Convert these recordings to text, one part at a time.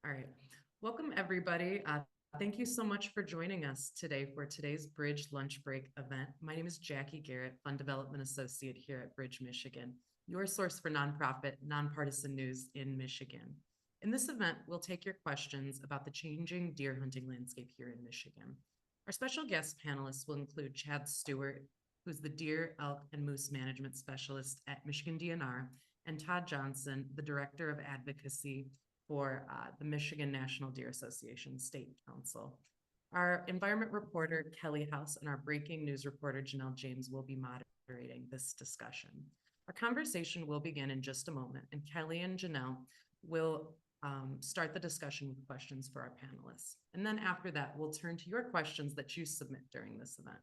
All right. Welcome, everybody. Thank you so much for joining us today for today's Bridge Lunch Break event. My name is Jackie Garrett, Fund Development Associate here at Bridge, Michigan, your source for nonprofit, nonpartisan news in Michigan. In this event, we'll take your questions about the changing deer hunting landscape here in Michigan. Our special guest panelists will include Chad Stewart, who's the Deer, Elk, and Moose Management Specialist at Michigan DNR, and Todd Johnson, the Director of Advocacy for the Michigan National Deer Association State Council. Our environment reporter, Kelly House, and our breaking news reporter, Janelle James, will be moderating this discussion. Our conversation will begin in just a moment, and Kelly and Janelle will start the discussion with questions for our panelists. And then after that, we'll turn to your questions that you submit during this event.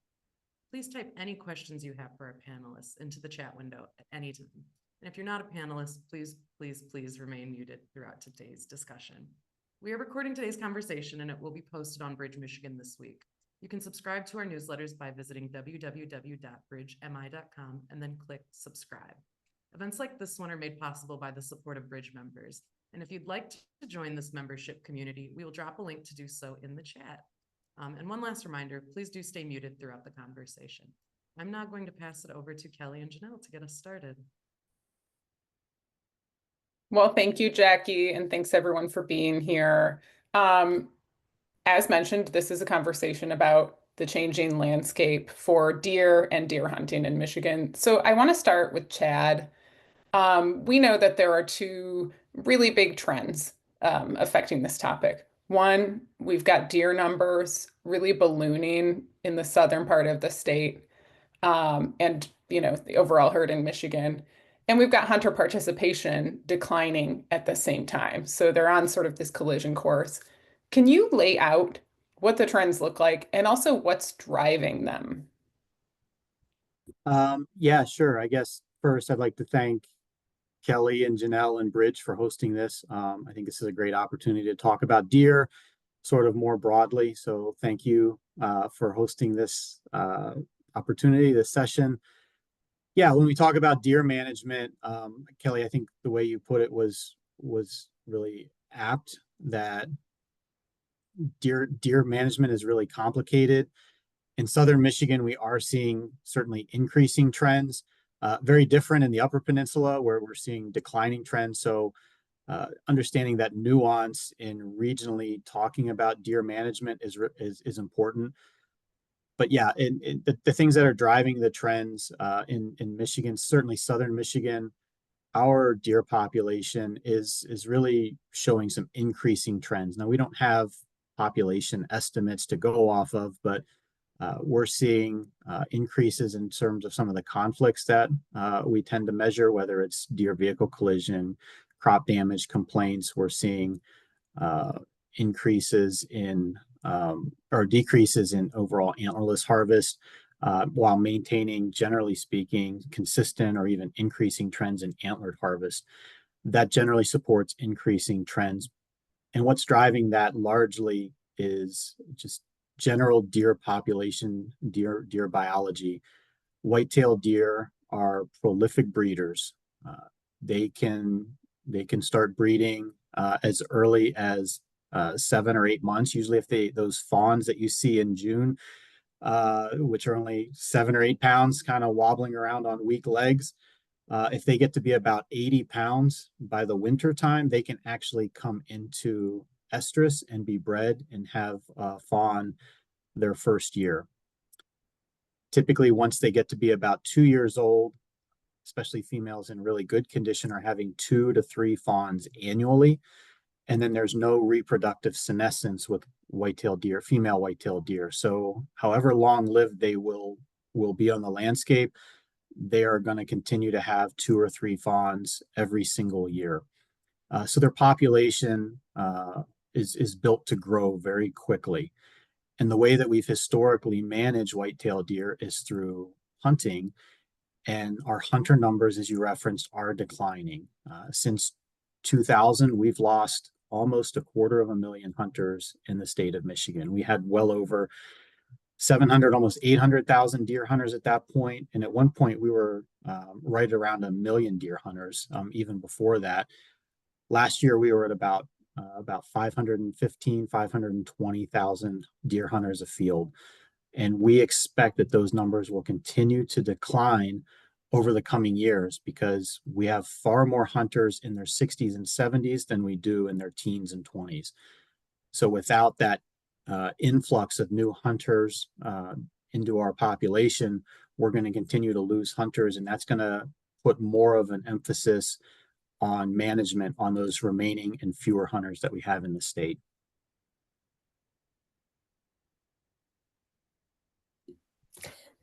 Please type any questions you have for our panelists into the chat window at any time. And if you're not a panelist, please remain muted throughout today's discussion. We are recording today's conversation and it will be posted on Bridge Michigan this week. You can subscribe to our newsletters by visiting www.bridgemi.com and then click subscribe. Events like this one are made possible by the support of Bridge members. And if you'd like to join this membership community, we will drop a link to do so in the chat. And one last reminder, please do stay muted throughout the conversation. I'm now going to pass it over to Kelly and Janelle to get us started. Well, thank you, Jackie, and thanks everyone for being here. As mentioned, this is a conversation about the changing landscape for deer and deer hunting in Michigan. So I want to start with Chad. We know that there are two really big trends affecting this topic. One, we've got deer numbers really ballooning in the southern part of the state, and the overall herd in Michigan. And we've got hunter participation declining at the same time. So they're on sort of this collision course. Can you lay out what the trends look like and also what's driving them? Yeah, sure. I guess first I'd like to thank Kelly and Janelle and Bridge for hosting this. I think this is a great opportunity to talk about deer sort of more broadly. So thank you for hosting this opportunity, this session. Yeah, when we talk about deer management, Kelly, I think the way you put it was really apt, that deer management is really complicated. In southern Michigan, we are seeing certainly increasing trends, very different in the Upper Peninsula where we're seeing declining trends. So understanding that nuance in regionally talking about deer management is important. But yeah, the things that are driving the trends in Michigan, certainly southern Michigan, our deer population is really showing some increasing trends. Now, we don't have population estimates to go off of, but we're seeing increases in terms of some of the conflicts that we tend to measure, whether it's deer vehicle collision, crop damage complaints. We're seeing increases in or decreases in overall antlerless harvest, while maintaining, generally speaking, consistent or even increasing trends in antlered harvest. That generally supports increasing trends. And what's driving that largely is just general deer population, deer biology. White-tailed deer are prolific breeders. They can start breeding as early as 7 or 8 months. Usually, if those fawns that you see in June, which are only 7 or 8 pounds, kind of wobbling around on weak legs, if they get to be about 80 pounds by the winter time, they can actually come into estrus and be bred and have fawn their first year. Typically, once they get to be about 2 years old, especially females in really good condition, are having 2 to 3 fawns annually. And then there's no reproductive senescence with white-tailed deer, female white-tailed deer. So however long-lived they will be on the landscape, they are going to continue to have 2 or 3 fawns every single year. So their population is built to grow very quickly. And the way that we've historically managed white-tailed deer is through hunting. And our hunter numbers, as you referenced, are declining. Since 2000, we've lost almost 250,000 hunters in the state of Michigan. We had well over 700, almost 800,000 deer hunters at that point. And at one point, we were right around 1 million deer hunters, even before that. Last year, we were at about about 515, 520,000 deer hunters afield. And we expect that those numbers will continue to decline over the coming years because we have far more hunters in their 60s and 70s than we do in their teens and 20s. So without that influx of new hunters into our population, we're going to continue to lose hunters, and that's going to put more of an emphasis on management on those remaining and fewer hunters that we have in the state.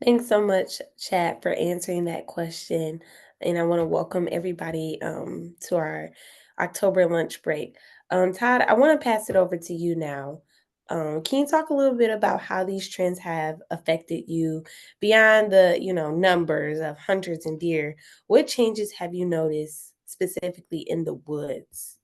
Thanks so much, Chad, for answering that question. And I want to welcome everybody to our October lunch break. Todd, I want to pass it over to you now. Can you talk a little bit about how these trends have affected you beyond the, numbers of hunters and deer? What changes have you noticed specifically in the woods?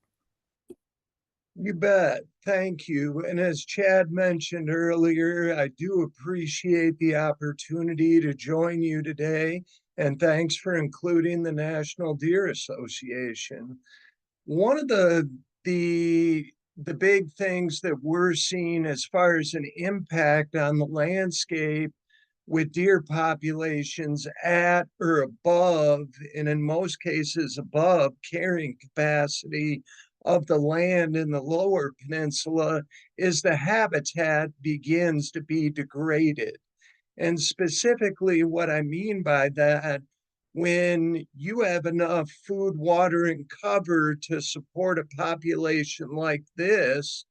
You bet. Thank you. And as Chad mentioned earlier, I do appreciate the opportunity to join you today. And thanks for including the National Deer Association. One of the big things that we're seeing as far as an impact on the landscape with deer populations at or above, and in most cases above, carrying capacity of the land in the lower peninsula, is the habitat begins to be degraded. And specifically, what I mean by that, when you have enough food, water, and cover to support a population like this,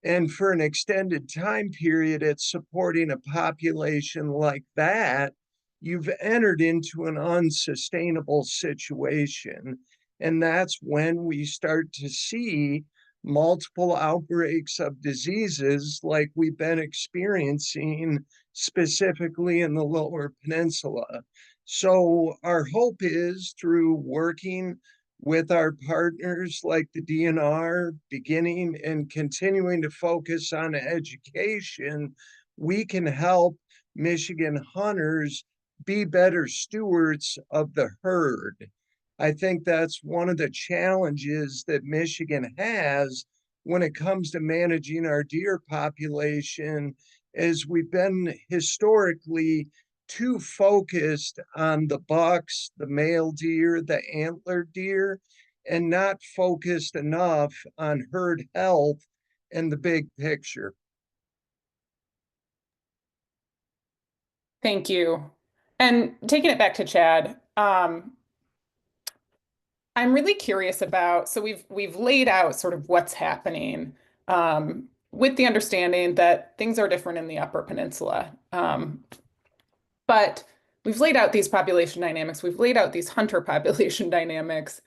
and for an extended time period, it's supporting a population like that, you've entered into an unsustainable situation. And that's when we start to see multiple outbreaks of diseases like we've been experiencing specifically in the lower peninsula. So our hope is through working with our partners like the DNR, beginning and continuing to focus on education, we can help Michigan hunters be better stewards of the herd. I think that's one of the challenges that Michigan has when it comes to managing our deer population, is we've been historically too focused on the bucks, the male deer, the antlered deer, and not focused enough on herd health and the big picture. Thank you. And taking it back to Chad, I'm really curious about, so we've laid out sort of what's happening with the understanding that things are different in the Upper Peninsula. But we've laid out these population dynamics, we've laid out these hunter population dynamics.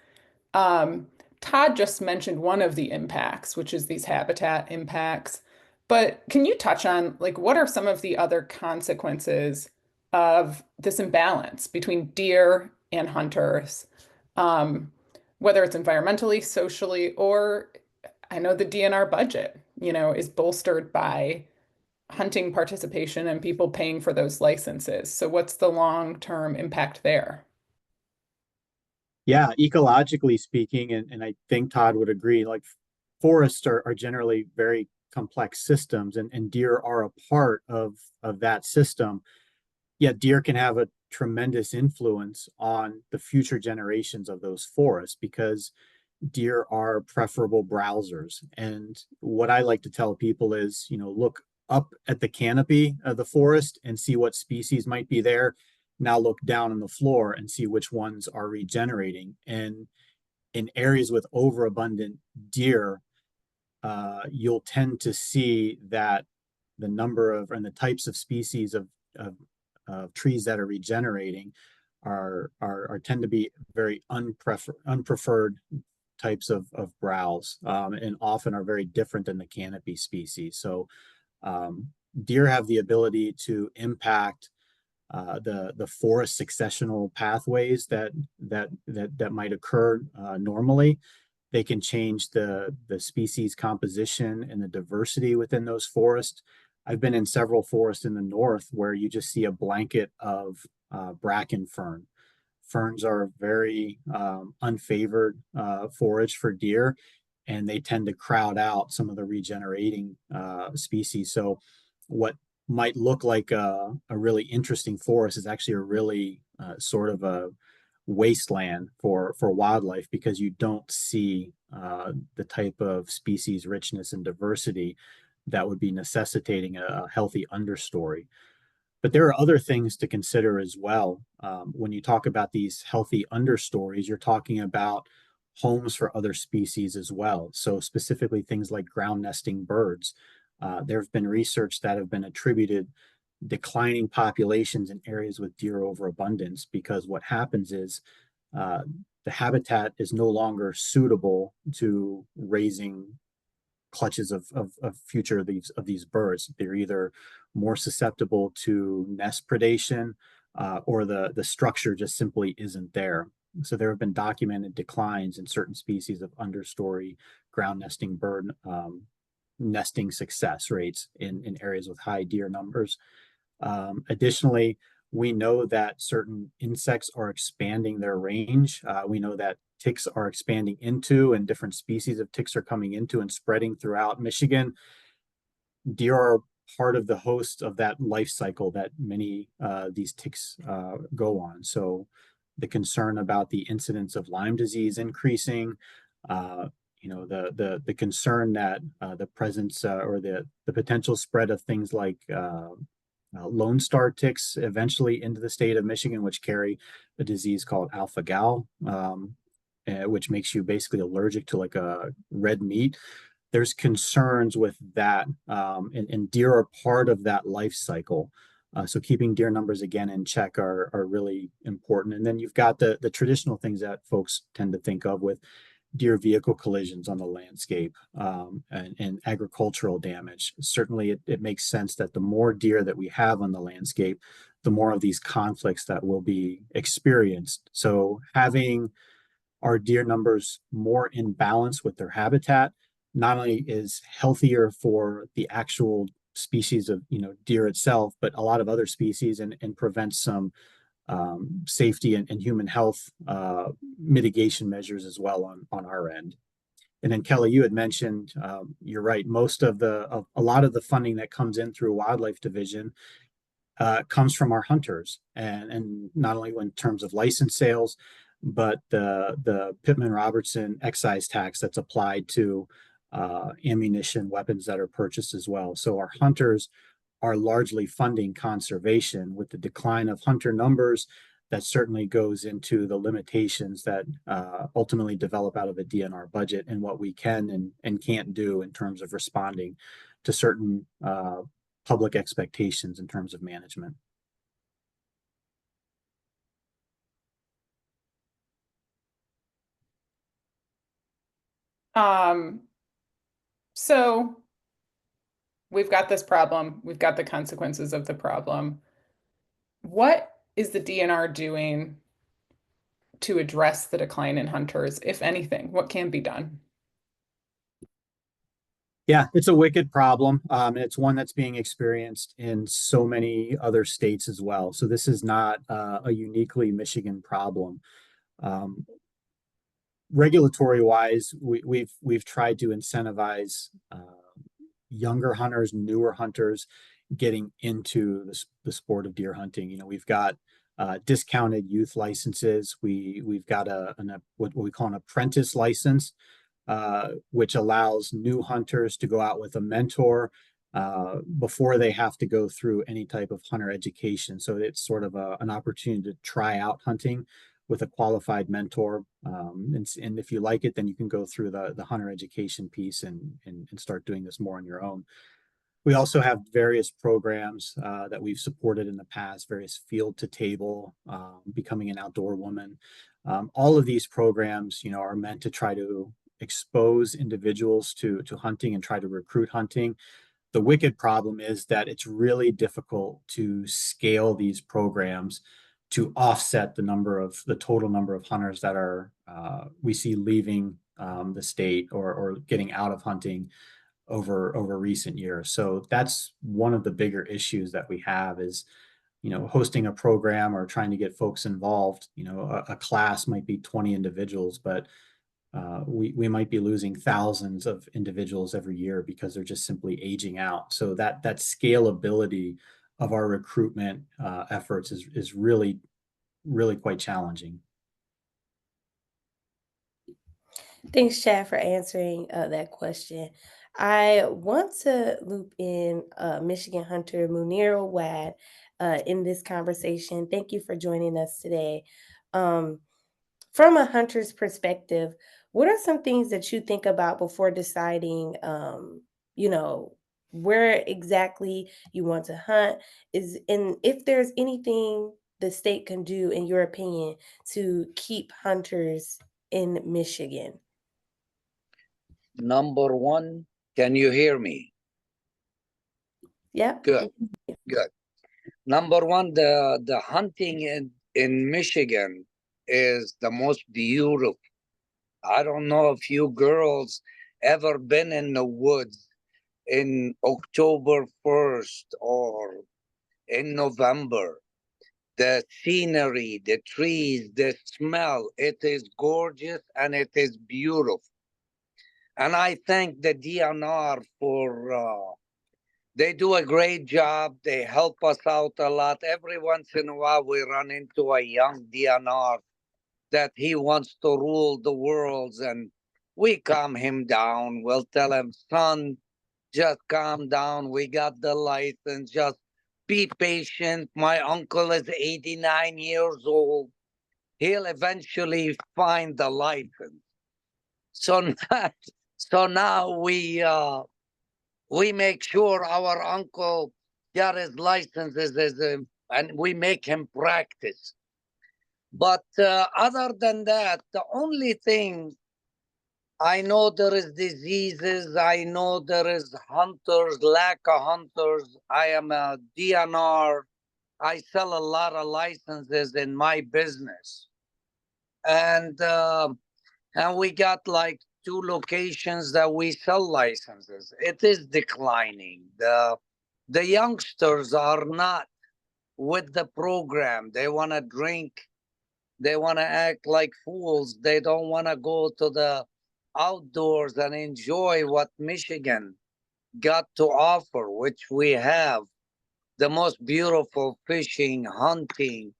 Todd just mentioned one of the impacts, which is these habitat impacts. But can you touch on, like, what are some of the other consequences of this imbalance between deer and hunters, whether it's environmentally, socially, or I know the DNR budget, is bolstered by hunting participation and people paying for those licenses. So what's the long-term impact there? Yeah, ecologically speaking, and I think Todd would agree, like forests are generally very complex systems, and deer are a part of that system. Yet deer can have a tremendous influence on the future generations of those forests because deer are preferable browsers. And what I like to tell people is, look up at the canopy of the forest and see what species might be there. Now look down on the floor and see which ones are regenerating. And in areas with overabundant deer, you'll tend to see that the number of and the types of species of trees that are regenerating are tend to be very unpreferred types of browse, and often are very different than the canopy species. So deer have the ability to impact the forest successional pathways that might occur normally. They can change the species composition and the diversity within those forests. I've been in several forests in the north where you just see a blanket of bracken fern. Ferns are very unfavored forage for deer, and they tend to crowd out some of the regenerating species. So what might look like a really interesting forest is actually a really sort of a wasteland for wildlife, because you don't see the type of species richness and diversity that would be necessitating a healthy understory. But there are other things to consider as well. When you talk about these healthy understories, you're talking about homes for other species as well. So specifically things like ground nesting birds. There have been research that have been attributed declining populations in areas with deer overabundance, because what happens is the habitat is no longer suitable to raising clutches of future of these birds. They're either more susceptible to nest predation, or the structure just simply isn't there. So there have been documented declines in certain species of understory ground nesting bird nesting success rates in areas with high deer numbers. Additionally, we know that certain insects are expanding their range. We know that ticks are expanding into, and different species of ticks are coming into and spreading throughout Michigan. Deer are part of the host of that life cycle that many these ticks go on. So the concern about the incidence of Lyme disease increasing, the concern that the presence or the potential spread of things like Lone Star ticks eventually into the state of Michigan, which carry a disease called alpha-gal, which makes you basically allergic to like a red meat. There's concerns with that, and deer are part of that life cycle. So keeping deer numbers again in check are really important. And then you've got the traditional things that folks tend to think of with deer vehicle collisions on the landscape, and agricultural damage. Certainly it makes sense that the more deer that we have on the landscape, the more of these conflicts that will be experienced. So having our deer numbers more in balance with their habitat not only is healthier for the actual species of deer itself, but a lot of other species, and prevents some safety and human health mitigation measures as well on our end. And then Kelly, you had mentioned, you're right, most of a lot of the funding that comes in through Wildlife Division comes from our hunters, and not only in terms of license sales, but the Pittman-Robertson excise tax that's applied to ammunition, weapons that are purchased as well. So our hunters are largely funding conservation. With the decline of hunter numbers, that certainly goes into the limitations that ultimately develop out of the DNR budget, and what we can and can't do in terms of responding to certain public expectations in terms of management. So we've got this problem, we've got the consequences of the problem. What is the DNR doing to address the decline in hunters, if anything? What can be done? Yeah, it's a wicked problem. And it's one that's being experienced in so many other states as well. So this is not a uniquely Michigan problem. Regulatory wise, we've tried to incentivize younger hunters, newer hunters getting into the sport of deer hunting. We've got discounted youth licenses. We've got what we call an apprentice license, which allows new hunters to go out with a mentor before they have to go through any type of hunter education. So it's sort of an opportunity to try out hunting with a qualified mentor. And if you like it, then you can go through the hunter education piece and start doing this more on your own. We also have various programs that we've supported in the past, various field to table, becoming an outdoor woman. All of these programs, are meant to try to expose individuals to hunting and try to recruit hunting. The wicked problem is that it's really difficult to scale these programs to offset the total number of hunters that are we see leaving the state or getting out of hunting over recent years. So that's one of the bigger issues that we have is, hosting a program or trying to get folks involved. A class might be 20 individuals, but we might be losing thousands of individuals every year because they're just simply aging out. So that scalability of our recruitment efforts is really quite challenging. Thanks, Chad, for answering that question. I want to loop in Michigan hunter Mounir Awad in this conversation. Thank you for joining us today. Um, from a hunter's perspective, what are some things that you think about before deciding, you know, where exactly you want to hunt? And if there's anything the state can do, in your opinion, to keep hunters in Michigan? Number one, can you hear me? Yep. Good, good. Number one, the hunting in Michigan is the most beautiful. I don't know if you girls ever been in the woods in October 1st or in November. The scenery, the trees, the smell, it is gorgeous and it is beautiful. And I thank the DNR for, they do a great job. They help us out a lot. Every once in a while, we run into a young DNR that he wants to rule the world, and we calm him down. We'll tell him, son, just calm down. We got the license. Just be patient. My uncle is 89 years old. He'll eventually find the license. So, so now we make sure our uncle got his licenses, and we make him practice. But other than that, the only thing, I know there is diseases, I know there is hunters, lack of hunters. I am a DNR. I sell a lot of licenses in my business. And we got like 2 locations that we sell licenses. It is declining. The youngsters are not with the program. They want to drink. They want to act like fools. They don't want to go to the outdoors and enjoy what Michigan got to offer, which we have the most beautiful fishing, hunting.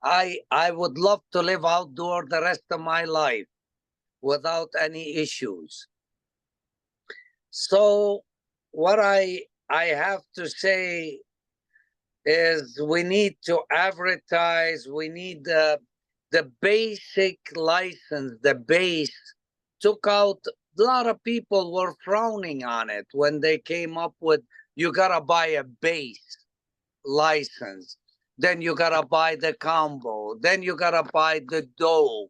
I would love to live outdoor the rest of my life without any issues. So what I have to say is we need to advertise. We need the basic license, the base. Took out, a lot of people were frowning on it when they came up with, you gotta buy a base license, then you gotta buy the combo, then you gotta buy the doe.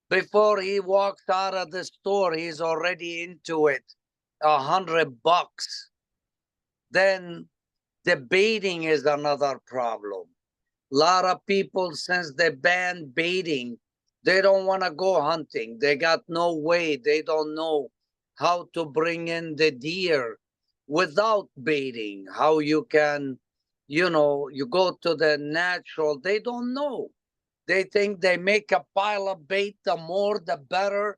Before he walks out of the store, he's already into it, $100. Then the baiting is another problem. A lot of people, since they banned baiting, they don't want to go hunting. They got no way. They don't know how to bring in the deer without baiting. How you can, you go to the natural. They don't know. They think they make a pile of bait, the more the better.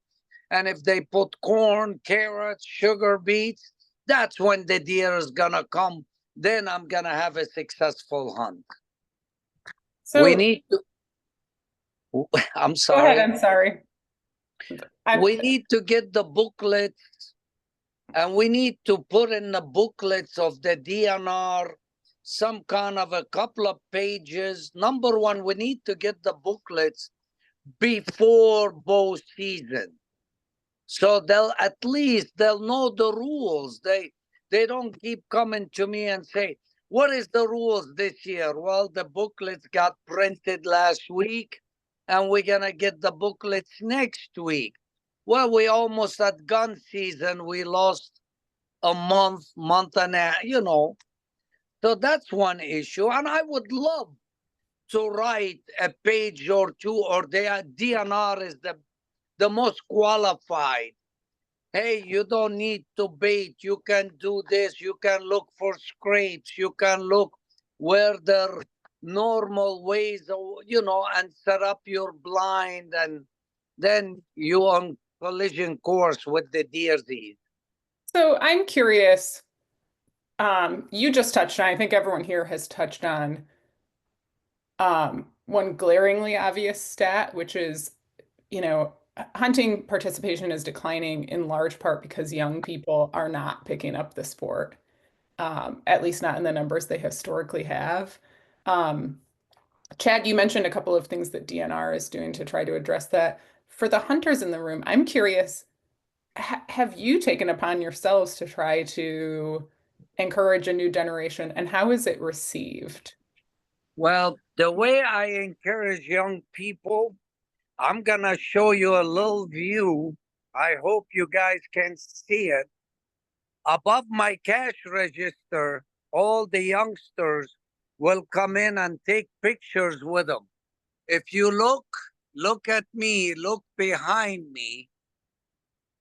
And if they put corn, carrots, sugar beets, that's when the deer is going to come. Then I'm going to have a successful hunt. So We need to, I'm go sorry. ahead, I'm sorry. We need to get the booklets, and we need to put in the booklets of the DNR some kind of a couple of pages. Number one, we need to get the booklets before bow season. So they'll know the rules. They don't keep coming to me and say, what is the rules this year? Well, the booklets got printed last week, and we're going to get the booklets next week. Well, we almost at gun season. We lost a month and a half, So that's one issue. And I would love to write a page or two, or the DNR is the most qualified. Hey, you don't need to bait. You can do this. You can look for scrapes. You can look where there are normal ways, and set up your blind. And then you collision course with the deer these. So I'm curious, you just touched on, I think everyone here has touched on one glaringly obvious stat, which is, hunting participation is declining in large part because young people are not picking up the sport, at least not in the numbers they historically have. Chad, you mentioned a couple of things that DNR is doing to try to address that. For the hunters in the room, I'm curious, have you taken upon yourselves to try to encourage a new generation, and how is it received? Well, the way I encourage young people, I'm gonna show you a little view. I hope you guys can see it. Above my cash register, all the youngsters will come in and take pictures with them. If you look at me, look behind me.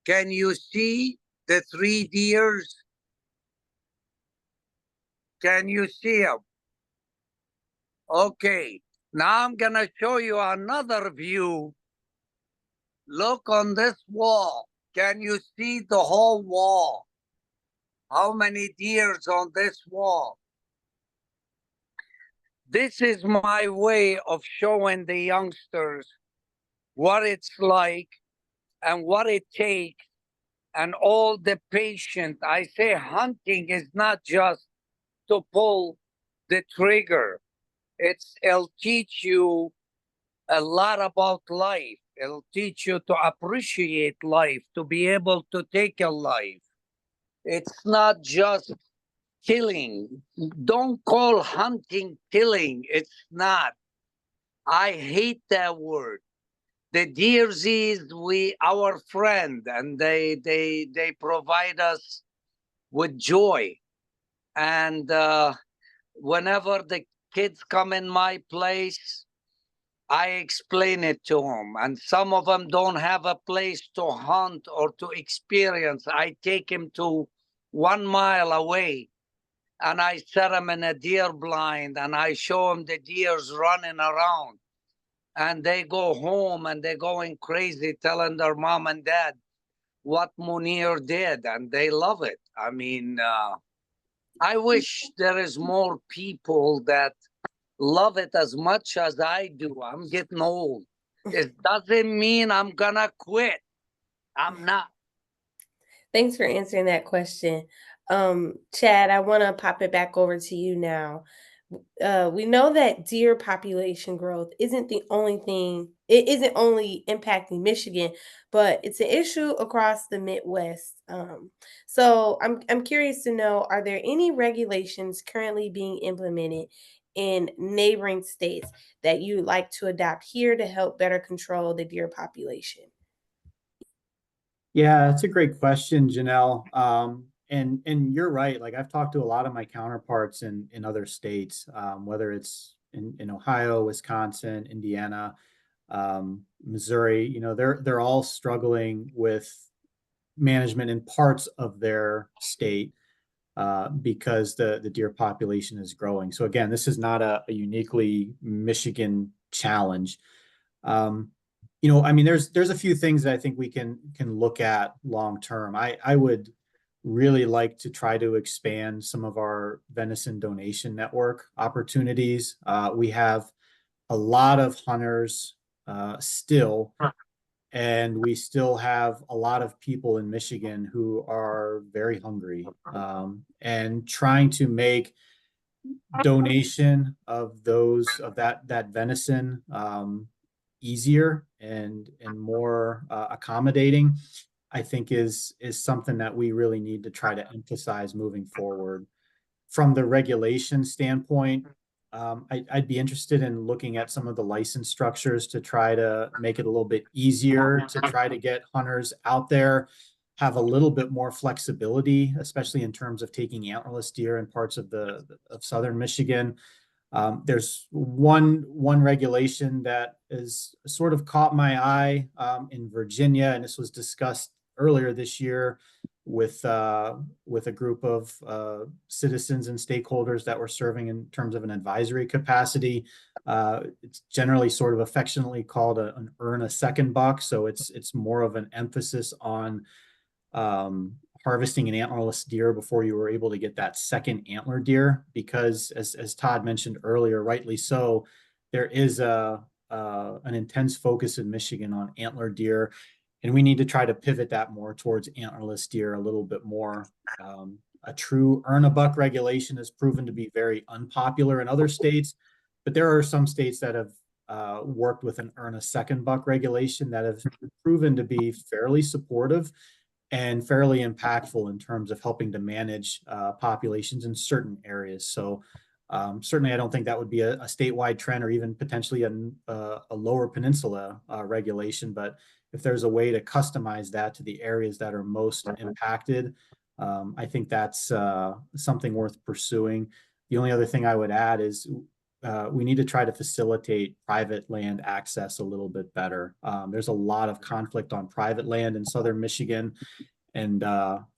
Can you see the 3 deers? Can you see them? Okay, now I'm gonna show you another view. Look on this wall. Can you see the whole wall? How many deers on this wall? This is my way of showing the youngsters what it's like and what it takes and all the patience. I say hunting is not just to pull the trigger. It'll teach you a lot about life. It'll teach you to appreciate life, to be able to take a life. It's not just killing. Don't call hunting killing. It's not. I hate that word. The deer is our friend, and they provide us with joy. And whenever the kids come in my place, I explain it to them. And some of them don't have a place to hunt or to experience. I take them to 1 mile away, and I set them in a deer blind, and I show them the deers running around. And they go home and they're going crazy telling their mom and dad what Mounir did, and they love it. I mean, I wish there is more people that love it as much as I do. I'm getting old. It doesn't mean I'm gonna quit. I'm not. Thanks for answering that question. Chad, I want to pop it back over to you now. We know that deer population growth isn't the only thing, it isn't only impacting Michigan, but it's an issue across the Midwest. So I'm curious to know, are there any regulations currently being implemented in neighboring states that you'd like to adopt here to help better control the deer population? Yeah, that's a great question, Janelle. And you're right. Like I've talked to a lot of my counterparts in other states, whether it's in Ohio, Wisconsin, Indiana, Missouri. They're all struggling with management in parts of their state because the deer population is growing. So again, this is not a uniquely Michigan challenge. I mean, there's a few things that I think we can look at long term. I would really like to try to expand some of our venison donation network opportunities. We have a lot of hunters still, and we still have a lot of people in Michigan who are very hungry, and trying to make donation of that venison easier and more accommodating, I think is something that we really need to try to emphasize moving forward. From the regulation standpoint, I'd be interested in looking at some of the license structures to try to make it a little bit easier to try to get hunters out there, have a little bit more flexibility, especially in terms of taking antlerless deer in parts of southern Michigan. There's one regulation that has sort of caught my eye in Virginia, and this was discussed earlier this year with a group of citizens and stakeholders that we're serving in terms of an advisory capacity. It's generally sort of affectionately called an earn a second buck. So it's more of an emphasis on harvesting an antlerless deer before you were able to get that second antler deer, because as Todd mentioned earlier, rightly so, there is an intense focus in Michigan on antler deer, and we need to try to pivot that more towards antlerless deer a little bit more. A true earn a buck regulation has proven to be very unpopular in other states, but there are some states that have worked with an earn a second buck regulation that have proven to be fairly supportive and fairly impactful in terms of helping to manage populations in certain areas. So certainly I don't think that would be a statewide trend or even potentially a lower peninsula regulation, but if there's a way to customize that to the areas that are most impacted, I think that's something worth pursuing. The only other thing I would add is we need to try to facilitate private land access a little bit better. There's a lot of conflict on private land in southern Michigan, and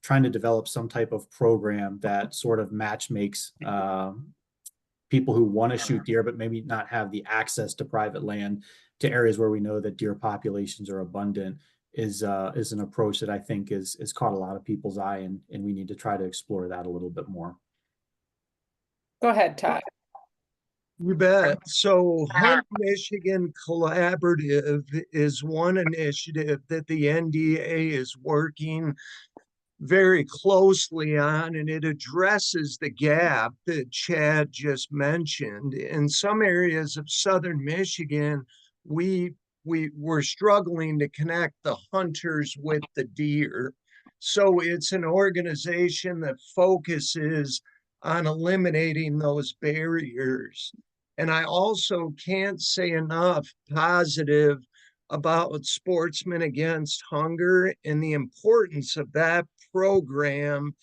trying to develop some type of program that sort of match makes people who want to shoot deer but maybe not have the access to private land to areas where we know that deer populations are abundant is an approach that I think is caught a lot of people's eye, and we need to try to explore that a little bit more. Go ahead, Todd. You bet. So Hunt Michigan Collaborative is one initiative that the NDA is working very closely on, and it addresses the gap that Chad just mentioned. In some areas of southern Michigan, we're struggling to connect the hunters with the deer. So it's an organization that focuses on eliminating those barriers. And I also can't say enough positive about Sportsmen Against Hunger and the importance of that program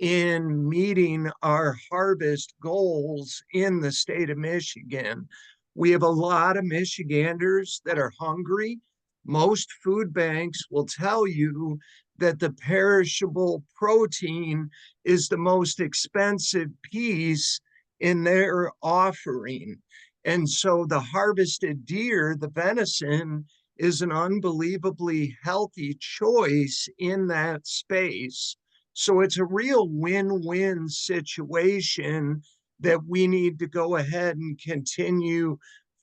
in meeting our harvest goals in the state of Michigan. We have a lot of Michiganders that are hungry. Most food banks will tell you that the perishable protein is the most expensive piece in their offering. And so the harvested deer, the venison, is an unbelievably healthy choice in that space. So it's a real win-win situation that we need to go ahead and continue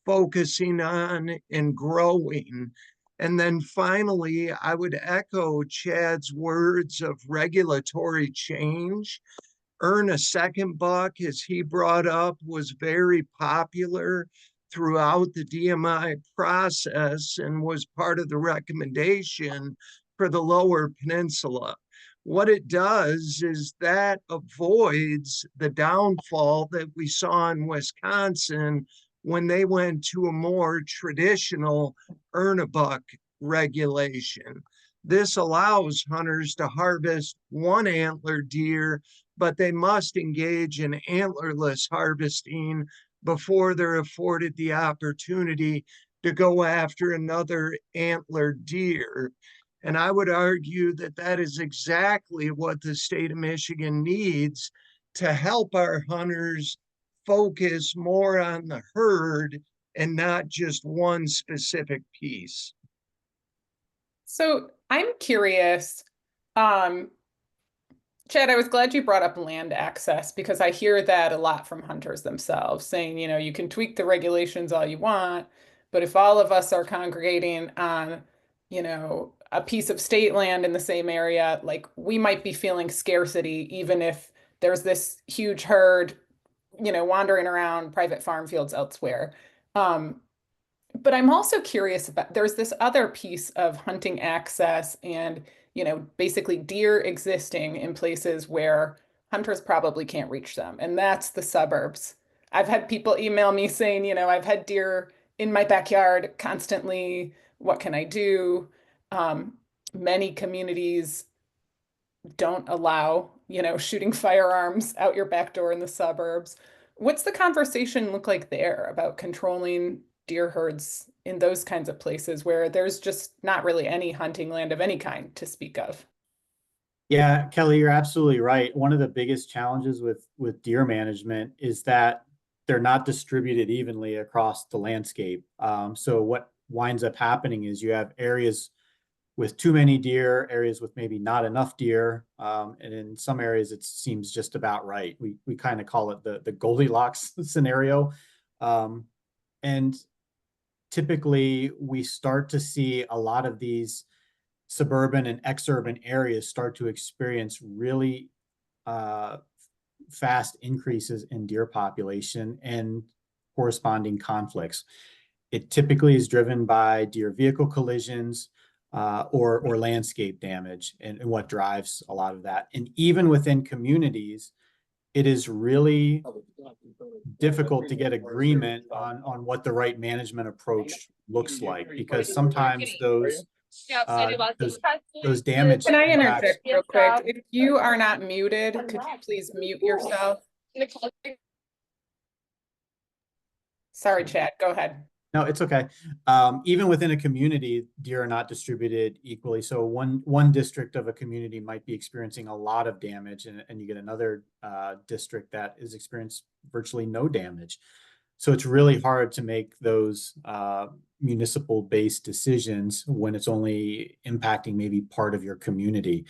focusing on and growing. And then finally, I would echo Chad's words of regulatory change. Earn a second buck, as he brought up, was very popular throughout the DMI process and was part of the recommendation for the Lower Peninsula. What it does is that avoids the downfall that we saw in Wisconsin when they went to a more traditional earn a buck regulation. This allows hunters to harvest one antler deer, but they must engage in antlerless harvesting before they're afforded the opportunity to go after another antler deer. And I would argue that that is exactly what the state of Michigan needs to help our hunters focus more on the herd and not just one specific piece. So I'm curious, Chad, I was glad you brought up land access, because I hear that a lot from hunters themselves saying, you know, you can tweak the regulations all you want, but if all of us are congregating on, you know, a piece of state land in the same area, like we might be feeling scarcity, even if there's this huge herd, you know, wandering around private farm fields elsewhere. But I'm also curious about, there's this other piece of hunting access and, you know, basically deer existing in places where hunters probably can't reach them. And that's the suburbs. I've had people email me saying, you know, I've had deer in my backyard constantly. What can I do? Many communities don't allow, you know, shooting firearms out your back door in the suburbs. What's the conversation look like there about controlling deer herds in those kinds of places where there's just not really any hunting land of any kind to speak of? Yeah, Kelly, you're absolutely right. One of the biggest challenges with deer management is that they're not distributed evenly across the landscape. So what winds up happening is you have areas with too many deer, areas with maybe not enough deer, and in some areas it seems just about right. We kind of call it the Goldilocks scenario, um, and typically we start to see a lot of these suburban and exurban areas start to experience really uh, fast increases in deer population and corresponding conflicts. It typically is driven by deer vehicle collisions or landscape damage, and what drives a lot of that. And even within communities, it is really difficult to get agreement on what the right management approach looks like, because sometimes those damage Can I impacts. interject real quick? If you are not muted, could you please mute yourself? Sorry, Chad, go ahead. No, it's okay. Even within a community, deer are not distributed equally. So one district of a community might be experiencing a lot of damage, and you get another district that is experiencing virtually no damage. So it's really hard to make those municipal-based decisions when it's only impacting maybe part of your community.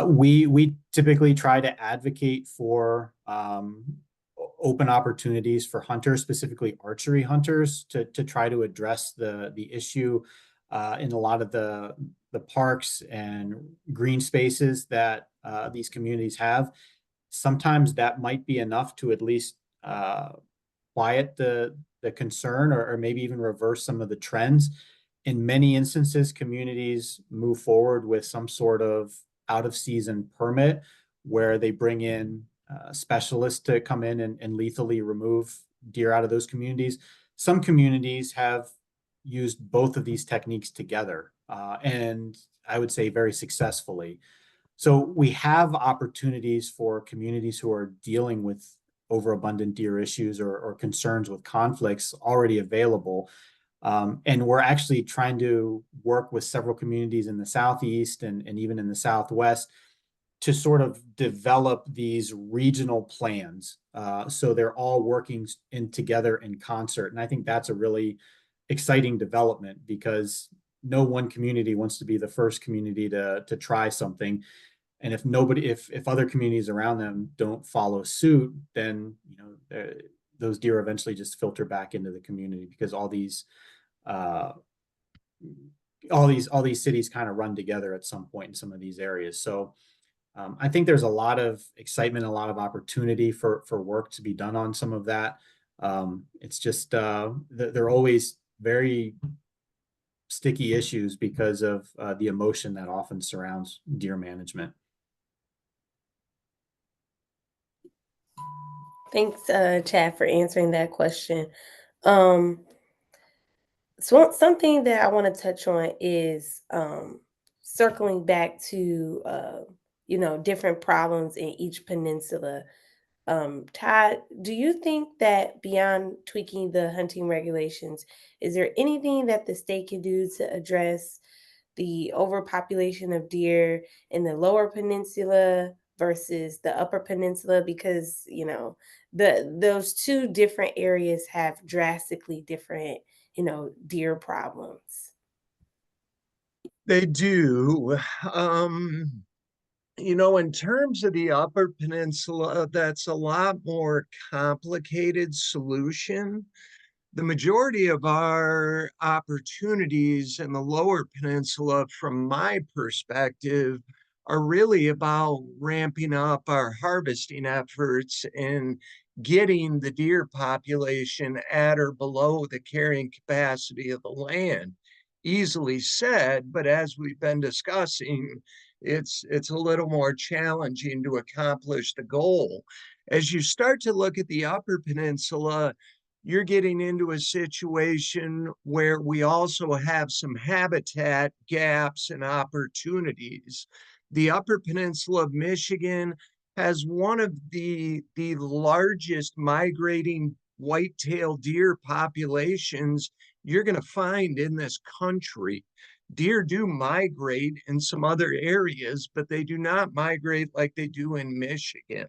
We typically try to advocate for open opportunities for hunters, specifically archery hunters, to try to address the issue in a lot of the parks and green spaces that these communities have. Sometimes that might be enough to at least quiet the concern, or maybe even reverse some of the trends. In many instances, communities move forward with some sort of out of season permit where they bring in specialists to come in and lethally remove deer out of those communities. Some communities have used both of these techniques together, and I would say very successfully. So we have opportunities for communities who are dealing with overabundant deer issues or concerns with conflicts already available. And we're actually trying to work with several communities in the Southeast and even in the Southwest to sort of develop these regional plans. So they're all working in together in concert. And I think that's a really exciting development, because no one community wants to be the first community to try something. And if other communities around them don't follow suit, then those deer eventually just filter back into the community, because uh, all these cities kind of run together at some point in some of these areas. So I think there's a lot of excitement, a lot of opportunity for work to be done on some of that. It's just they're always very sticky issues because of the emotion that often surrounds deer management. Thanks, Chad, for answering that question. Um, so something that I want to touch on is circling back to different problems in each peninsula. Todd, do you think that beyond tweaking the hunting regulations, is there anything that the state can do to address the overpopulation of deer in the lower peninsula versus the upper peninsula? Because, those two different areas have drastically different, deer problems. They do. In terms of the Upper Peninsula, that's a lot more complicated solution. The majority of our opportunities in the Lower Peninsula, from my perspective, are really about ramping up our harvesting efforts and getting the deer population at or below the carrying capacity of the land. Easily said, but as we've been discussing, it's a little more challenging to accomplish the goal. As you start to look at the Upper Peninsula, you're getting into a situation where we also have some habitat gaps and opportunities. The Upper Peninsula of Michigan has one of the largest migrating white-tailed deer populations you're going to find in this country. Deer do migrate in some other areas, but they do not migrate like they do in Michigan.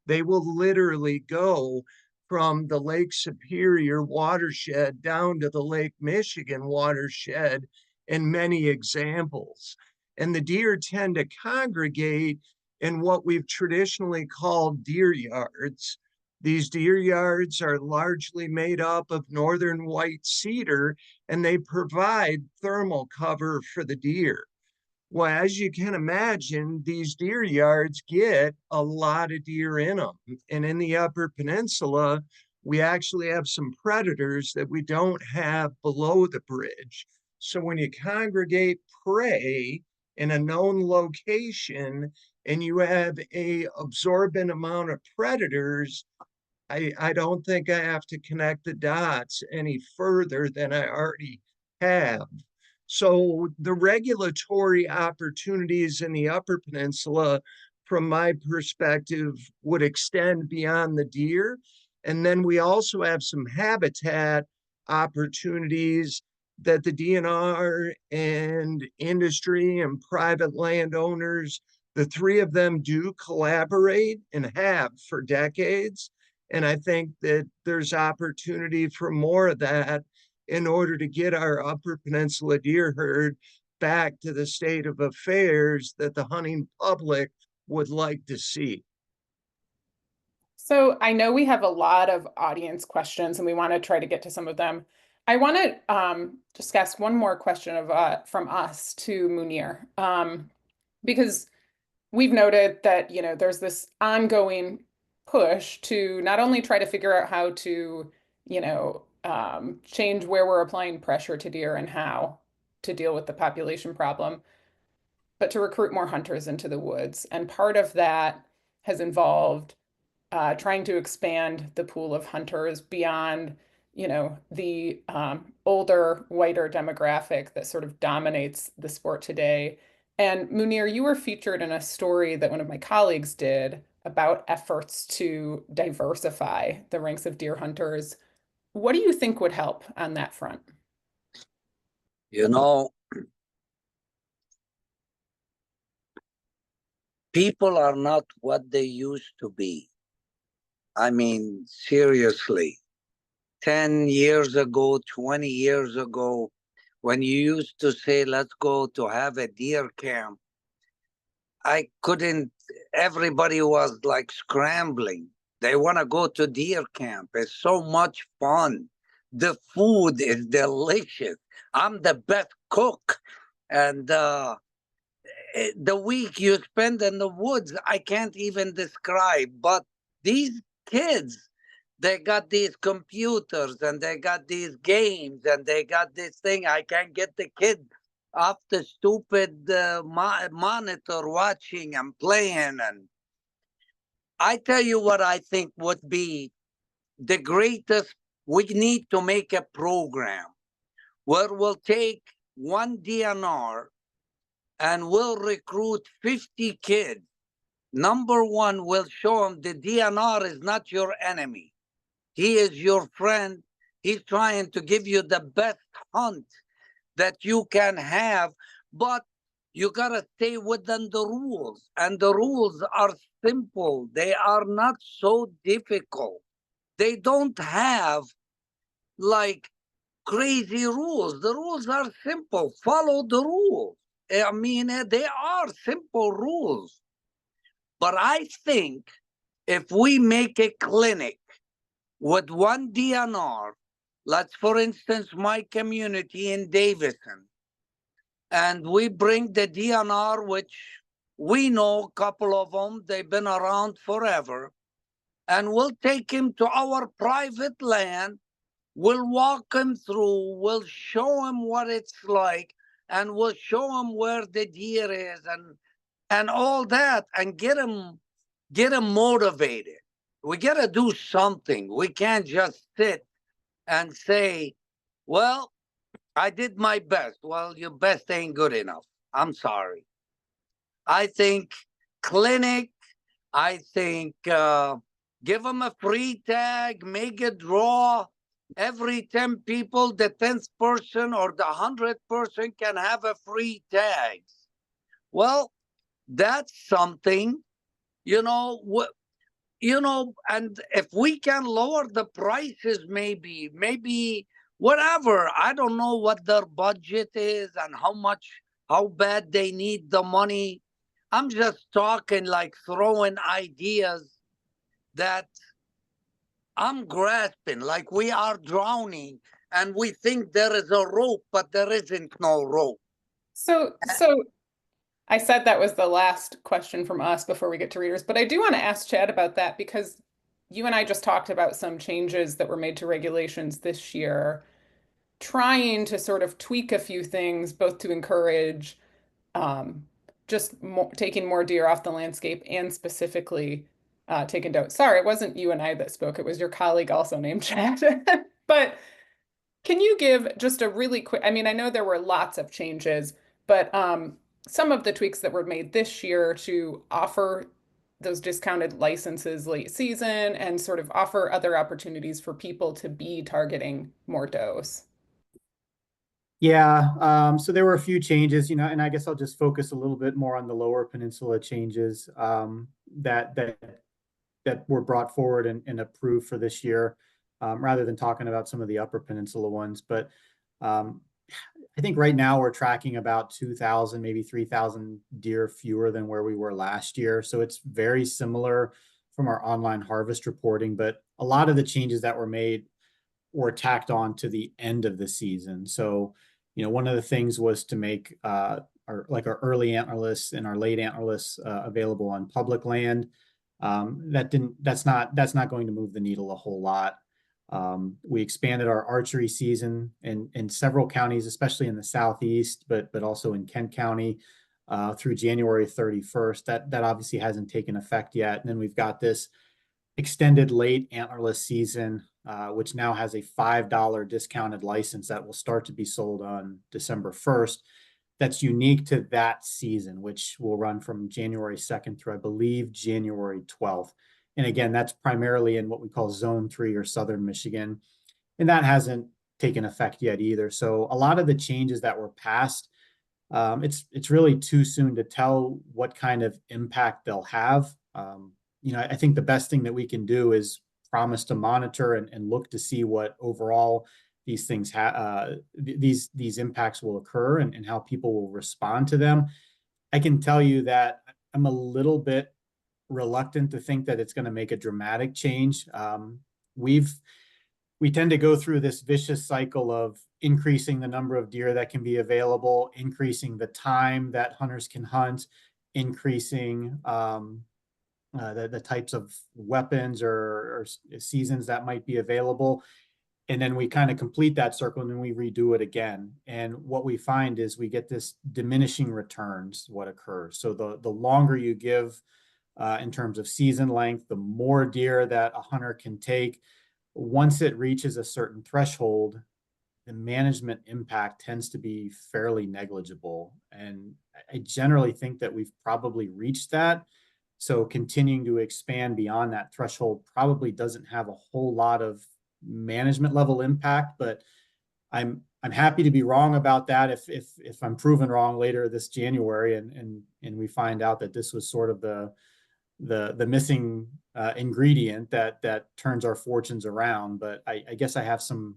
They will literally go from the Lake Superior watershed down to the Lake Michigan watershed in many examples. And the deer tend to congregate in what we've traditionally called deer yards. These deer yards are largely made up of northern white cedar, and they provide thermal cover for the deer. Well, as you can imagine, these deer yards get a lot of deer in them. And in the Upper Peninsula, we actually have some predators that we don't have below the bridge. So when you congregate prey in a known location and you have a absorbent amount of predators, I don't think I have to connect the dots any further than I already have. So the regulatory opportunities in the Upper Peninsula, from my perspective, would extend beyond the deer. And then we also have some habitat opportunities that the DNR and industry and private landowners, the three of them do collaborate and have for decades. And I think that there's opportunity for more of that in order to get our Upper Peninsula deer herd back to the state of affairs that the hunting public would like to see. So I know we have a lot of audience questions and we want to try to get to some of them. I want to just ask one more question from us to Mounir, because we've noted that, there's this ongoing push to not only try to figure out how to, change where we're applying pressure to deer and how to deal with the population problem, but to recruit more hunters into the woods. And part of that has involved trying to expand the pool of hunters beyond, the older, whiter demographic that sort of dominates the sport today. And Mounir, you were featured in a story that one of my colleagues did about efforts to diversify the ranks of deer hunters. What do you think would help on that front? You know, people are not what they used to be. I mean, seriously, 10 years ago, 20 years ago, when you used to say, let's go to have a deer camp, I couldn't, everybody was like scrambling. They want to go to deer camp. It's so much fun. The food is delicious. I'm the best cook. And the week you spend in the woods, I can't even describe. But these kids, they got these computers and they got these games and they got this thing. I can't get the kid off the stupid monitor watching and playing. And I tell you what I think would be the greatest. We need to make a program where we'll take one DNR and we'll recruit 50 kids. Number one, we'll show them the DNR is not your enemy. He is your friend. He's trying to give you the best hunt that you can have, but you got to stay within the rules. And the rules are simple. They are not so difficult. They don't have like crazy rules. The rules are simple. Follow the rules. I mean, they are simple rules. But I think if we make a clinic with one DNR, let's, for instance, my community in Davison, and we bring the DNR, which we know a couple of them, they've been around forever, and we'll take him to our private land, we'll walk him through, we'll show him what it's like, and we'll show him where the deer is and all that, and get him motivated. We got to do something. We can't just sit and say, well, I did my best. Well, your best ain't good enough. I'm sorry. I think clinic, I think give them a free tag, make a draw, Every 10 people, the 10th person or the 100th person can have a free tag. Well, that's something, you know, and if we can lower the prices, maybe whatever, I don't know what their budget is and how bad they need the money. I'm just talking, like throwing ideas that I'm grasping, like we are drowning and we think there is a rope, but there isn't no rope. So I said that was the last question from us before we get to readers, but I do want to ask Chad about that because you and I just talked about some changes that were made to regulations this year, trying to sort of tweak a few things, both to encourage just taking more deer off the landscape and specifically taking doe. Sorry, it wasn't you and I that spoke. It was your colleague also named Chad. But can you give just a really quick, I mean, I know there were lots of changes, but some of the tweaks that were made this year to offer those discounted licenses late season and sort of offer other opportunities for people to be targeting more does. Yeah, so there were a few changes, you know, and I guess I'll just focus a little bit more on the Lower Peninsula changes that were brought forward and approved for this year, rather than talking about some of the Upper Peninsula ones. But I think right now we're tracking about 2,000, maybe 3,000 deer fewer than where we were last year. So it's very similar from our online harvest reporting, but a lot of the changes that were made were tacked on to the end of the season. So, you know, one of the things was to make our early antlerless and our late antlerless available on public land. That's not going to move the needle a whole lot. We expanded our archery season in several counties, especially in the southeast, but also in Kent County through January 31st. That obviously hasn't taken effect yet. And then we've got this extended late antlerless season, which now has a $5 discounted license that will start to be sold on December 1st. That's unique to that season, which will run from January 2nd through, I believe, January 12th. And again, that's primarily in what we call Zone 3 or Southern Michigan. And that hasn't taken effect yet either. So a lot of the changes that were passed, it's really too soon to tell what kind of impact they'll have. You know, I think the best thing that we can do is promise to monitor and look to see what overall these things these impacts will occur and how people will respond to them. I can tell you that I'm a little bit reluctant to think that it's going to make a dramatic change. We tend to go through this vicious cycle of increasing the number of deer that can be available, increasing the time that hunters can hunt, increasing the types of weapons or seasons that might be available. And then we kind of complete that circle and then we redo it again. And what we find is we get this diminishing returns, what occurs. So the longer you give in terms of season length, the more deer that a hunter can take. Once it reaches a certain threshold, the management impact tends to be fairly negligible. And I generally think that we've probably reached that. So continuing to expand beyond that threshold probably doesn't have a whole lot of management level impact, but I'm happy to be wrong about that if I'm proven wrong later this January and we find out that this was sort of the missing ingredient that turns our fortunes around. But I guess I have some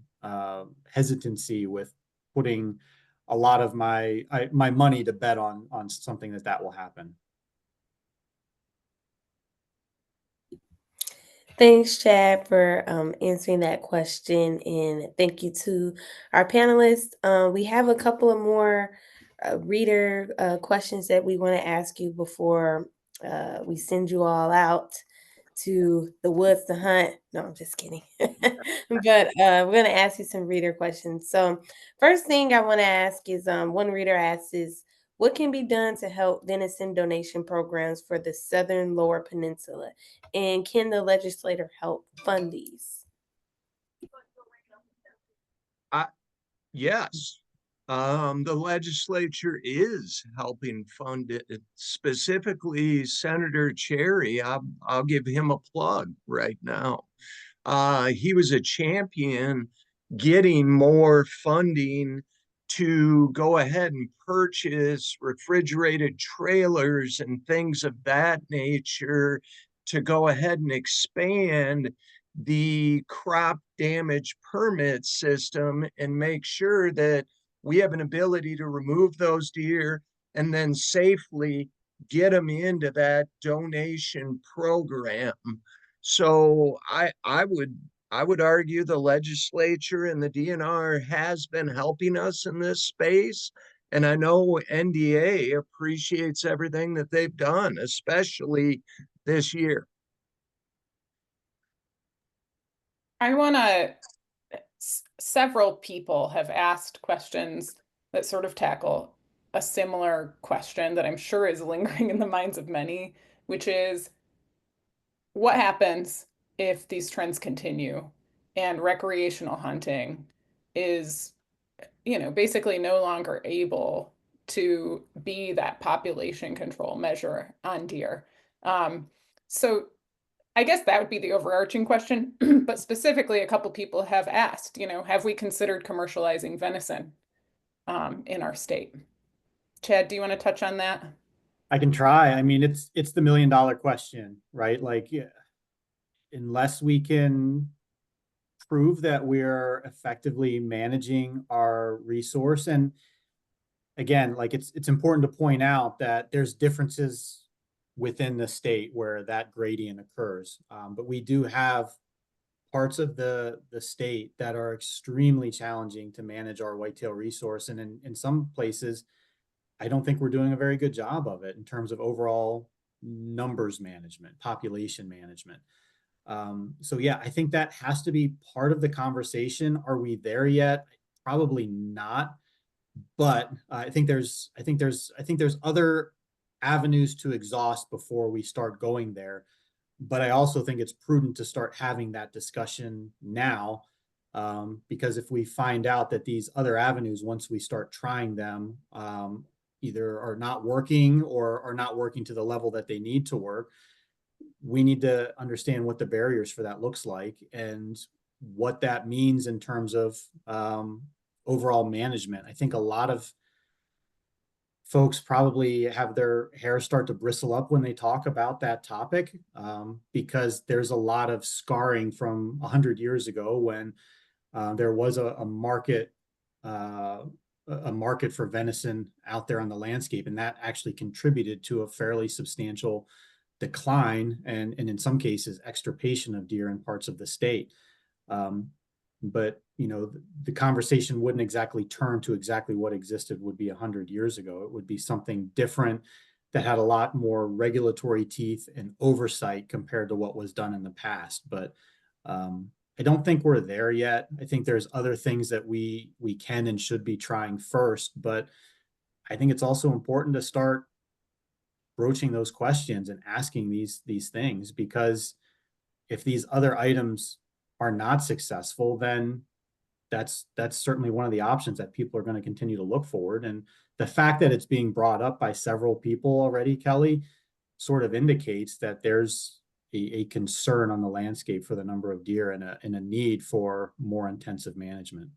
hesitancy with putting a lot of my money to bet on something that will happen. Thanks, Chad, for answering that question, and thank you to our panelists. We have a couple of more reader questions that we want to ask you before we send you all out to the woods to hunt. No, I'm just kidding. But we're going to ask you some reader questions. So first thing I want to ask is one reader asks is, what can be done to help venison donation programs for the Southern Lower Peninsula? And can the legislator help fund these? Yes. The legislature is helping fund it. Specifically, Senator Cherry, I'll give him a plug right now. he was a champion getting more funding to go ahead and purchase refrigerated trailers and things of that nature to go ahead and expand the crop damage permit system and make sure that we have an ability to remove those deer and then safely get them into that donation program. So I would argue the legislature and the DNR has been helping us in this space. And I know NDA appreciates everything that they've done, especially this year. I want to, several people have asked questions that sort of tackle a similar question that I'm sure is lingering in the minds of many, which is what happens if these trends continue and recreational hunting is, basically no longer able to be that population control measure on deer. So I guess that would be the overarching question, but specifically a couple people have asked, have we considered commercializing venison in our state? Chad, do you want to touch on that? I can try. I mean, it's the $1 million question, right? Like, yeah, unless we can prove that we're effectively managing our resource, and again, like it's important to point out that there's differences within the state where that gradient occurs, but we do have parts of the state that are extremely challenging to manage our whitetail resource, and in some places I don't think we're doing a very good job of it in terms of overall numbers management, population management. So yeah, I think that has to be part of the conversation. Are we there yet? Probably not. But I think there's other avenues to exhaust before we start going there. But I also think it's prudent to start having that discussion now, because if we find out that these other avenues, once we start trying them, either are not working or are not working to the level that they need to work, we need to understand what the barriers for that looks like and what that means in terms of overall management. I think a lot of folks probably have their hair start to bristle up when they talk about that topic, because there's a lot of scarring from 100 years ago when there was a market for venison out there on the landscape, and that actually contributed to a fairly substantial decline and in some cases extirpation of deer in parts of the state. But the conversation wouldn't exactly turn to exactly what existed would be 100 years ago. It would be something different that had a lot more regulatory teeth and oversight compared to what was done in the past. But I don't think we're there yet. I think there's other things that we can and should be trying first, but I think it's also important to start broaching those questions and asking these things, because if these other items are not successful, then that's certainly one of the options that people are going to continue to look forward. And the fact that it's being brought up by several people already, Kelly, sort of indicates that there's a concern on the landscape for the number of deer and a need for more intensive management.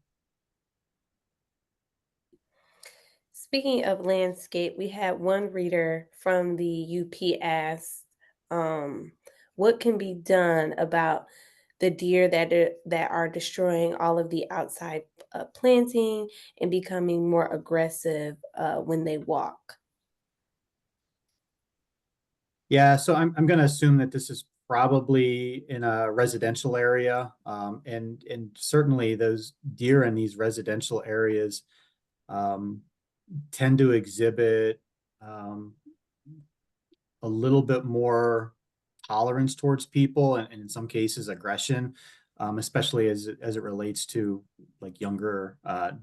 Speaking of landscape, we had one reader from the UP ask, what can be done about the deer that are destroying all of the outside planting and becoming more aggressive when they walk? Yeah, so I'm going to assume that this is probably in a residential area, and certainly those deer in these residential areas tend to exhibit a little bit more tolerance towards people, and in some cases aggression, especially as it relates to like younger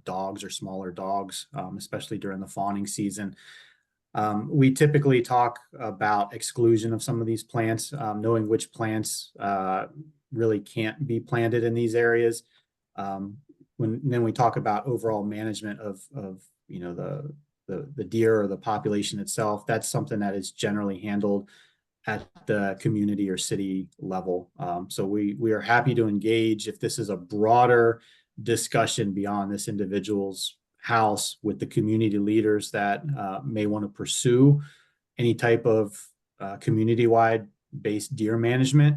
dogs or smaller dogs, especially during the fawning season. We typically talk about exclusion of some of these plants, knowing which plants really can't be planted in these areas. Then we talk about overall management of the deer or the population itself. That's something that is generally handled at the community or city level. So we are happy to engage if this is a broader discussion beyond this individual's house with the community leaders that may want to pursue any type of community-wide based deer management.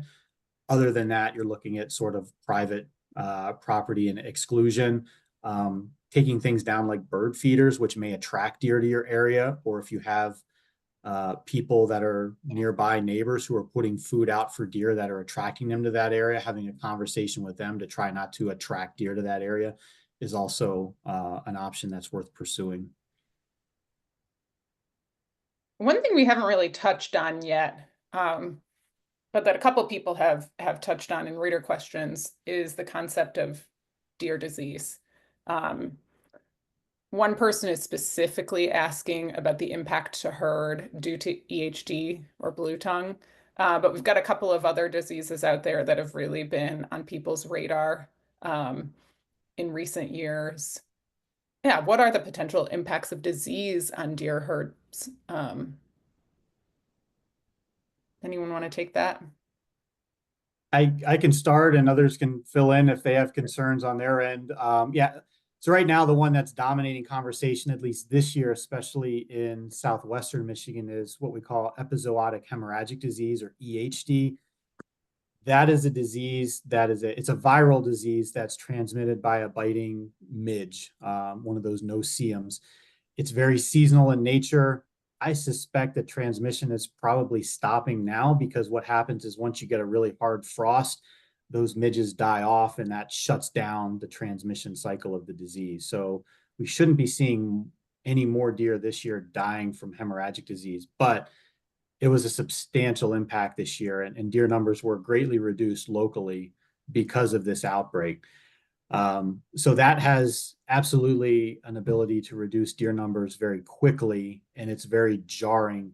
Other than that, you're looking at sort of private property and exclusion, taking things down like bird feeders, which may attract deer to your area, or if you have people that are nearby neighbors who are putting food out for deer that are attracting them to that area, having a conversation with them to try not to attract deer to that area is also an option that's worth pursuing. One thing we haven't really touched on yet, but that a couple people have touched on in reader questions, is the concept of deer disease. One person is specifically asking about the impact to herd due to EHD or blue tongue, but we've got a couple of other diseases out there that have really been on people's radar in recent years. Yeah, what are the potential impacts of disease on deer herds? Anyone want to take that? I can start and others can fill in if they have concerns on their end. Yeah, so right now the one that's dominating conversation, at least this year, especially in southwestern Michigan, is what we call epizootic hemorrhagic disease, or EHD. That is a disease it's a viral disease that's transmitted by a biting midge, one of those no-see-ums. It's very seasonal in nature. I suspect that transmission is probably stopping now, because what happens is once you get a really hard frost, those midges die off, and that shuts down the transmission cycle of the disease. So we shouldn't be seeing any more deer this year dying from hemorrhagic disease, but it was a substantial impact this year, and deer numbers were greatly reduced locally because of this outbreak. So that has absolutely an ability to reduce deer numbers very quickly, and it's very jarring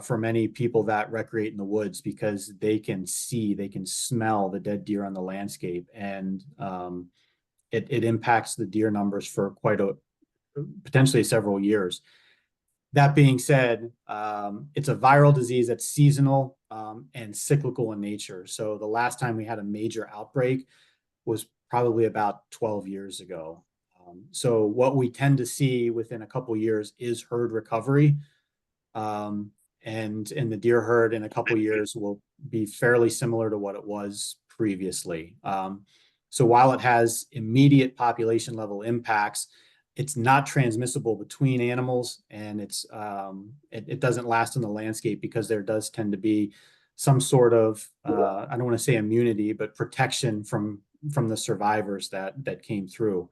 for many people that recreate in the woods, because they can smell the dead deer on the landscape, and it impacts the deer numbers for potentially several years. That being said, it's a viral disease that's seasonal and cyclical in nature. So the last time we had a major outbreak was probably about 12 years ago. So what we tend to see within a couple of years is herd recovery. And the deer herd in a couple of years will be fairly similar to what it was previously. So while it has immediate population level impacts, it's not transmissible between animals, and it doesn't last in the landscape, because there does tend to be some sort of I don't want to say immunity, but protection from the survivors that came through.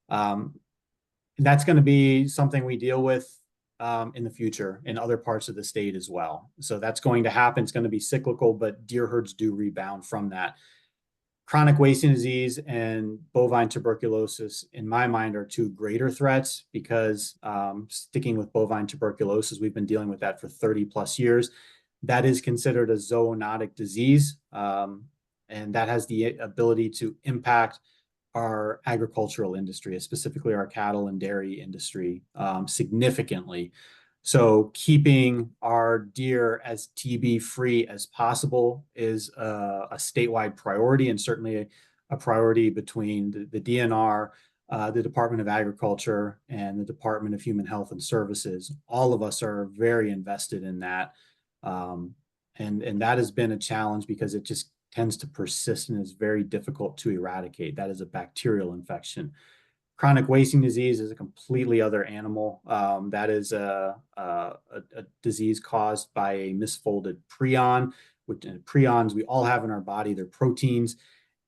That's going to be something we deal with in the future in other parts of the state as well. So that's going to happen. It's going to be cyclical, but deer herds do rebound from that. Chronic wasting disease and bovine tuberculosis, in my mind, are two greater threats, because sticking with bovine tuberculosis, we've been dealing with that for 30 plus years. That is considered a zoonotic disease, and that has the ability to impact our agricultural industry, specifically our cattle and dairy industry, significantly. So keeping our deer as TB free as possible is a statewide priority, and certainly a priority between the DNR, the Department of Agriculture, and the Department of Human Health and Services. All of us are very invested in that. And that has been a challenge, because it just tends to persist and is very difficult to eradicate. That is a bacterial infection. Chronic wasting disease is a completely other animal. That is a disease caused by a misfolded prion, which prions we all have in our body. They're proteins,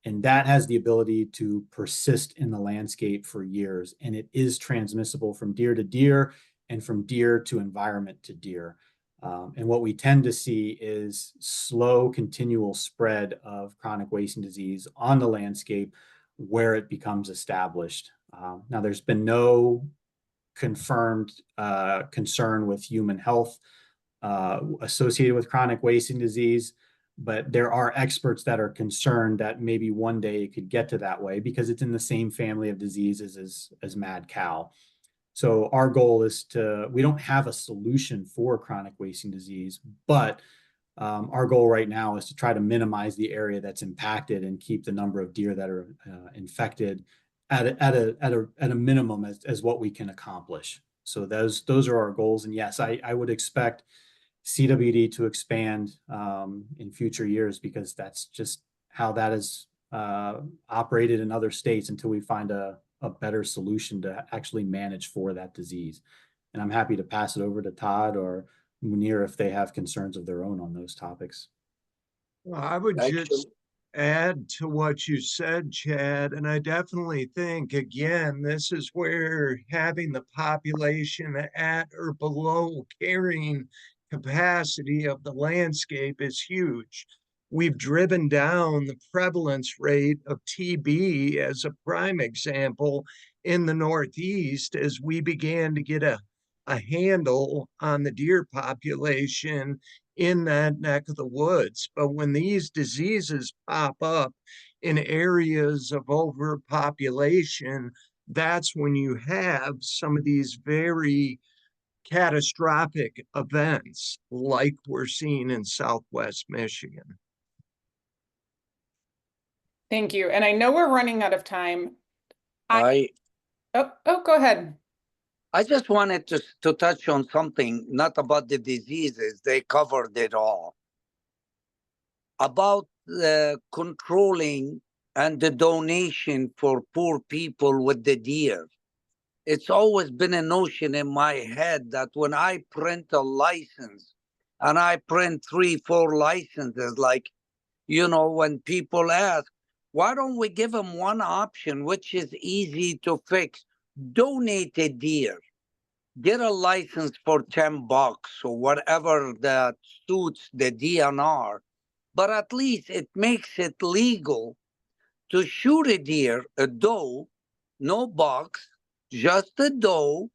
and that has the ability to persist in the landscape for years. And it is transmissible from deer to deer, and from deer to environment to deer. And what we tend to see is slow, continual spread of chronic wasting disease on the landscape where it becomes established. Now, there's been no confirmed concern with human health associated with chronic wasting disease, but there are experts that are concerned that maybe one day it could get to that way, because it's in the same family of diseases as mad cow. So our goal is we don't have a solution for chronic wasting disease, but Our goal right now is to try to minimize the area that's impacted and keep the number of deer that are infected at a minimum as what we can accomplish. So those are our goals. And yes, I would expect CWD to expand in future years, because that's just how that is operated in other states until we find a better solution to actually manage for that disease. And I'm happy to pass it over to Todd or Mounir if they have concerns of their own on those topics. Well, I would Thank just you. add to what you said, Chad, and I definitely think, again, this is where having the population at or below carrying capacity of the landscape is huge. We've driven down the prevalence rate of TB as a prime example in the Northeast as we began to get a handle on the deer population in that neck of the woods. But when these diseases pop up in areas of overpopulation, that's when you have some of these very catastrophic events like we're seeing in Southwest Michigan. Thank you. And I know we're running out of time. I Oh, go ahead. I just wanted to touch on something, not about the diseases, they covered it all. About the controlling and the donation for poor people with the deer. It's always been a notion in my head that when I print a license, and I print 3-4 licenses, like, when people ask, why don't we give them one option, which is easy to fix? Donate a deer. Get a license for $10 or whatever that suits the DNR. But at least it makes it legal to shoot a deer, a doe, no box, just a doe,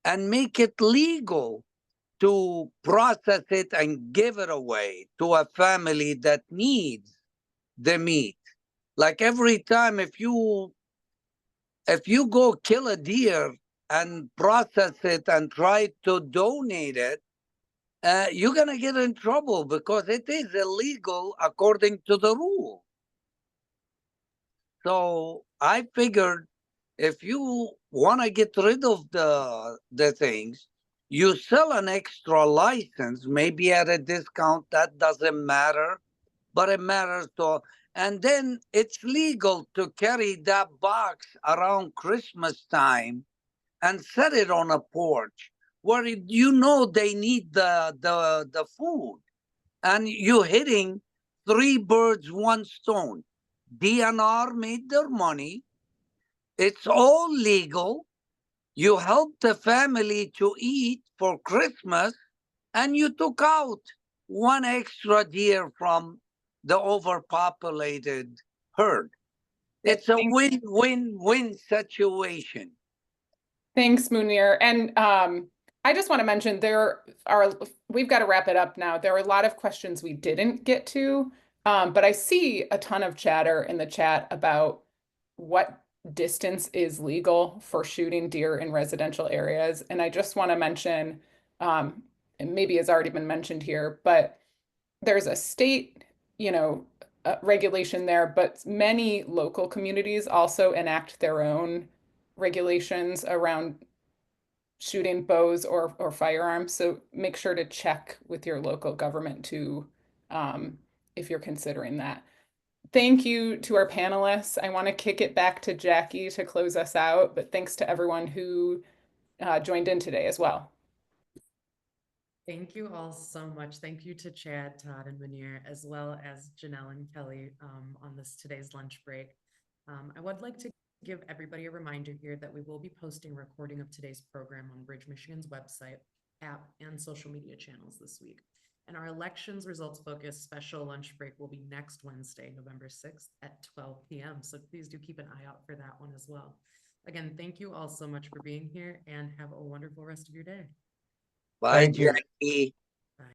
and make it legal to process it and give it away to a family that needs the meat. Like every time if you go kill a deer and process it and try to donate it, you're going to get in trouble because it is illegal according to the rule. So I figured if you want to get rid of the things, you sell an extra license, maybe at a discount, that doesn't matter, but it matters to, and then it's legal to carry that box around Christmas time and set it on a porch where they need the food, and you're hitting 3 birds, 1 stone. DNR made their money. It's all legal. You helped the family to eat for Christmas, and you took out 1 extra deer from the overpopulated herd. It's a win-win-win situation. Thanks, Mounir. And I just want to mention we've got to wrap it up now. There are a lot of questions we didn't get to, but I see a ton of chatter in the chat about what distance is legal for shooting deer in residential areas. And I just want to mention, and maybe it's already been mentioned here, but there's a state, regulation there, but many local communities also enact their own regulations around shooting bows or firearms. So make sure to check with your local government too, if you're considering that. Thank you to our panelists. I want to kick it back to Jackie to close us out, but thanks to everyone who joined in today as well. Thank you all so much. Thank you to Chad, Todd, and Mounir, as well as Janelle and Kelly on today's lunch break. I would like to give everybody a reminder here that we will be posting a recording of today's program on Bridge Michigan's website, app, and social media channels this week. And our elections results focused special lunch break will be next Wednesday, November 6th at 12 p.m. So please do keep an eye out for that one as well. Again, thank you all so much for being here and have a wonderful rest of your day. Bye, Jackie.